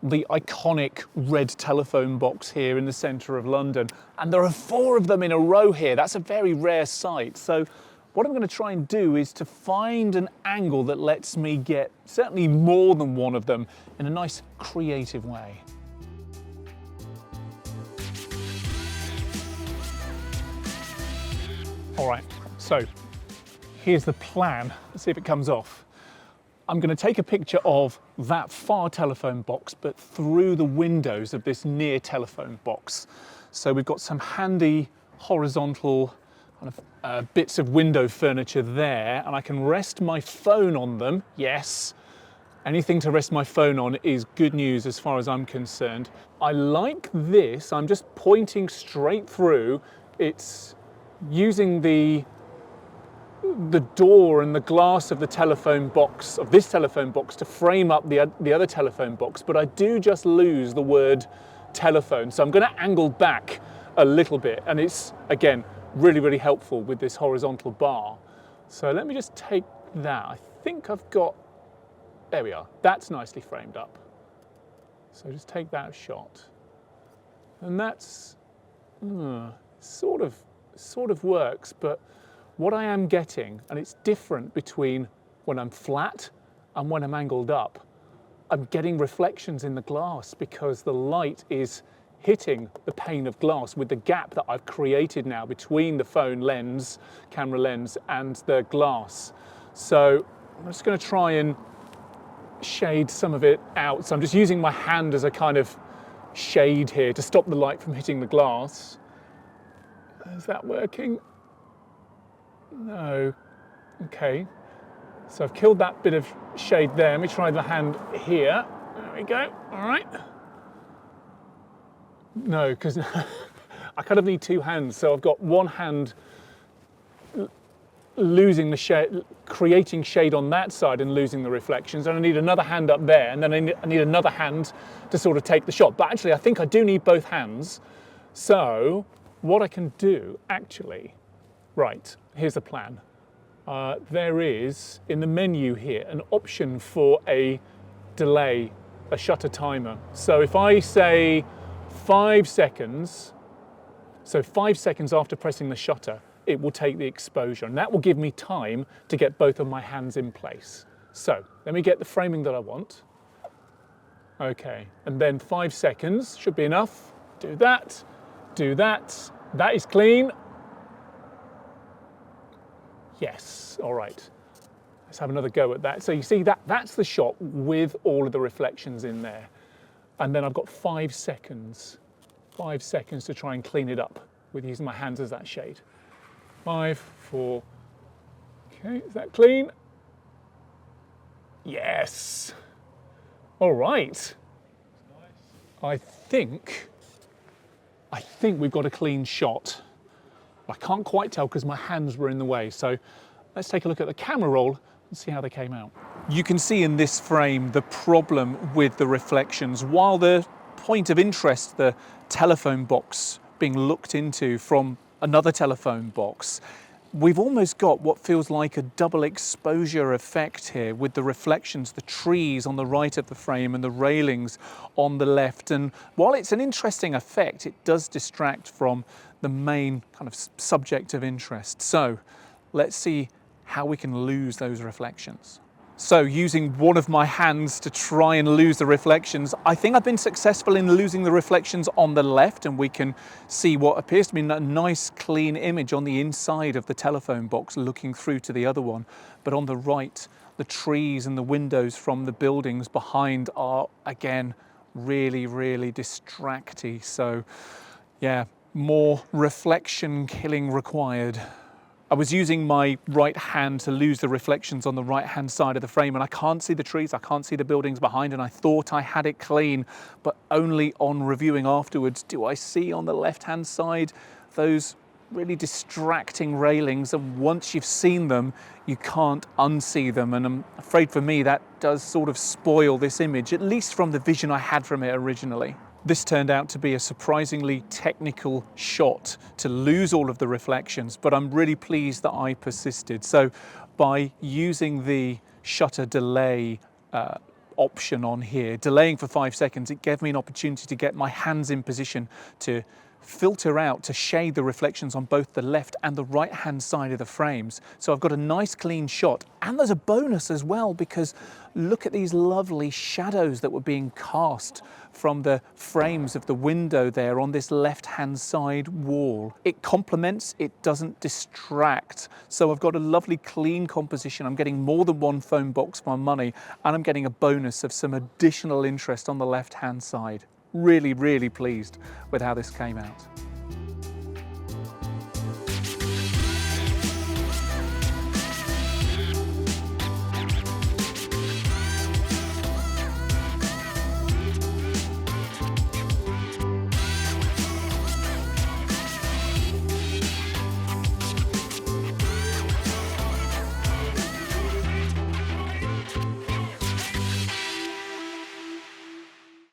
the iconic red telephone box here in the centre of London. And there are 4 of them in a row here. That's a very rare sight. So what I'm going to try and do is to find an angle that lets me get certainly more than one of them in a nice creative way. All right, so here's the plan. Let's see if it comes off. I'm going to take a picture of that far telephone box, but through the windows of this near telephone box. So we've got some handy horizontal kind of bits of window furniture there, and I can rest my phone on them. Yes, anything to rest my phone on is good news as far as I'm concerned. I like this. I'm just pointing straight through. It's using the door and the glass of the telephone box, of this telephone box, to frame up the other telephone box, but I do just lose the word telephone. So I'm going to angle back a little bit, and it's, again, really, really helpful with this horizontal bar. So let me just take that. I think I've got, there we are. That's nicely framed up. So just take that shot. And that's sort of works, but what I am getting, and it's different between when I'm flat and when I'm angled up, I'm getting reflections in the glass because the light is hitting the pane of glass with the gap that I've created now between the phone lens, camera lens, and the glass. So I'm just going to try and shade some of it out. So I'm just using my hand as a kind of shade here to stop the light from hitting the glass. Is that working? No. Okay. So I've killed that bit of shade there. Let me try the hand here. There we go. All right. No, because I kind of need 2 hands. So I've got one hand losing the shade, creating shade on that side and losing the reflections. And I need another hand up there. And then I need another hand to sort of take the shot. But actually, I think I do need both hands. So what I can do, actually, right, here's the plan. There is, in the menu here, an option for a delay, a shutter timer. So if I say 5 seconds, so 5 seconds after pressing the shutter, it will take the exposure, and that will give me time to get both of my hands in place. So let me get the framing that I want. Okay, and then 5 seconds should be enough. Do that, do that. That is clean. Yes, all right. Let's have another go at that. So you see that's the shot with all of the reflections in there. And then I've got 5 seconds. 5 seconds to try and clean it up with using my hands as that shade. 5, 4. Okay, is that clean? Yes. All right. I think we've got a clean shot. I can't quite tell because my hands were in the way. So let's take a look at the camera roll and see how they came out. You can see in this frame the problem with the reflections. While the point of interest, the telephone box being looked into from another telephone box, we've almost got what feels like a double exposure effect here with the reflections, the trees on the right of the frame and the railings on the left. And while it's an interesting effect, it does distract from the main kind of subject of interest. So let's see how we can lose those reflections. So using one of my hands to try and lose the reflections, I think I've been successful in losing the reflections on the left, and we can see what appears to be a nice clean image on the inside of the telephone box looking through to the other one. But on the right, the trees and the windows from the buildings behind are, again, really, really distracting. So yeah, more reflection killing required. I was using my right hand to lose the reflections on the right hand side of the frame, and I can't see the trees, I can't see the buildings behind, and I thought I had it clean, but only on reviewing afterwards do I see on the left hand side those really distracting railings, and once you've seen them you can't unsee them, and I'm afraid for me that does sort of spoil this image, at least from the vision I had from it originally. This turned out to be a surprisingly technical shot to lose all of the reflections, but I'm really pleased that I persisted. So by using the shutter delay option on here, delaying for 5 seconds, it gave me an opportunity to get my hands in position to filter out, to shade the reflections on both the left and the right hand side of the frames. So I've got a nice clean shot, and there's a bonus as well, because look at these lovely shadows that were being cast from the frames of the window there on this left hand side wall. It complements, it doesn't distract. So I've got a lovely clean composition. I'm getting more than one phone box for my money, and I'm getting a bonus of some additional interest on the left hand side. Really, really pleased with how this came out.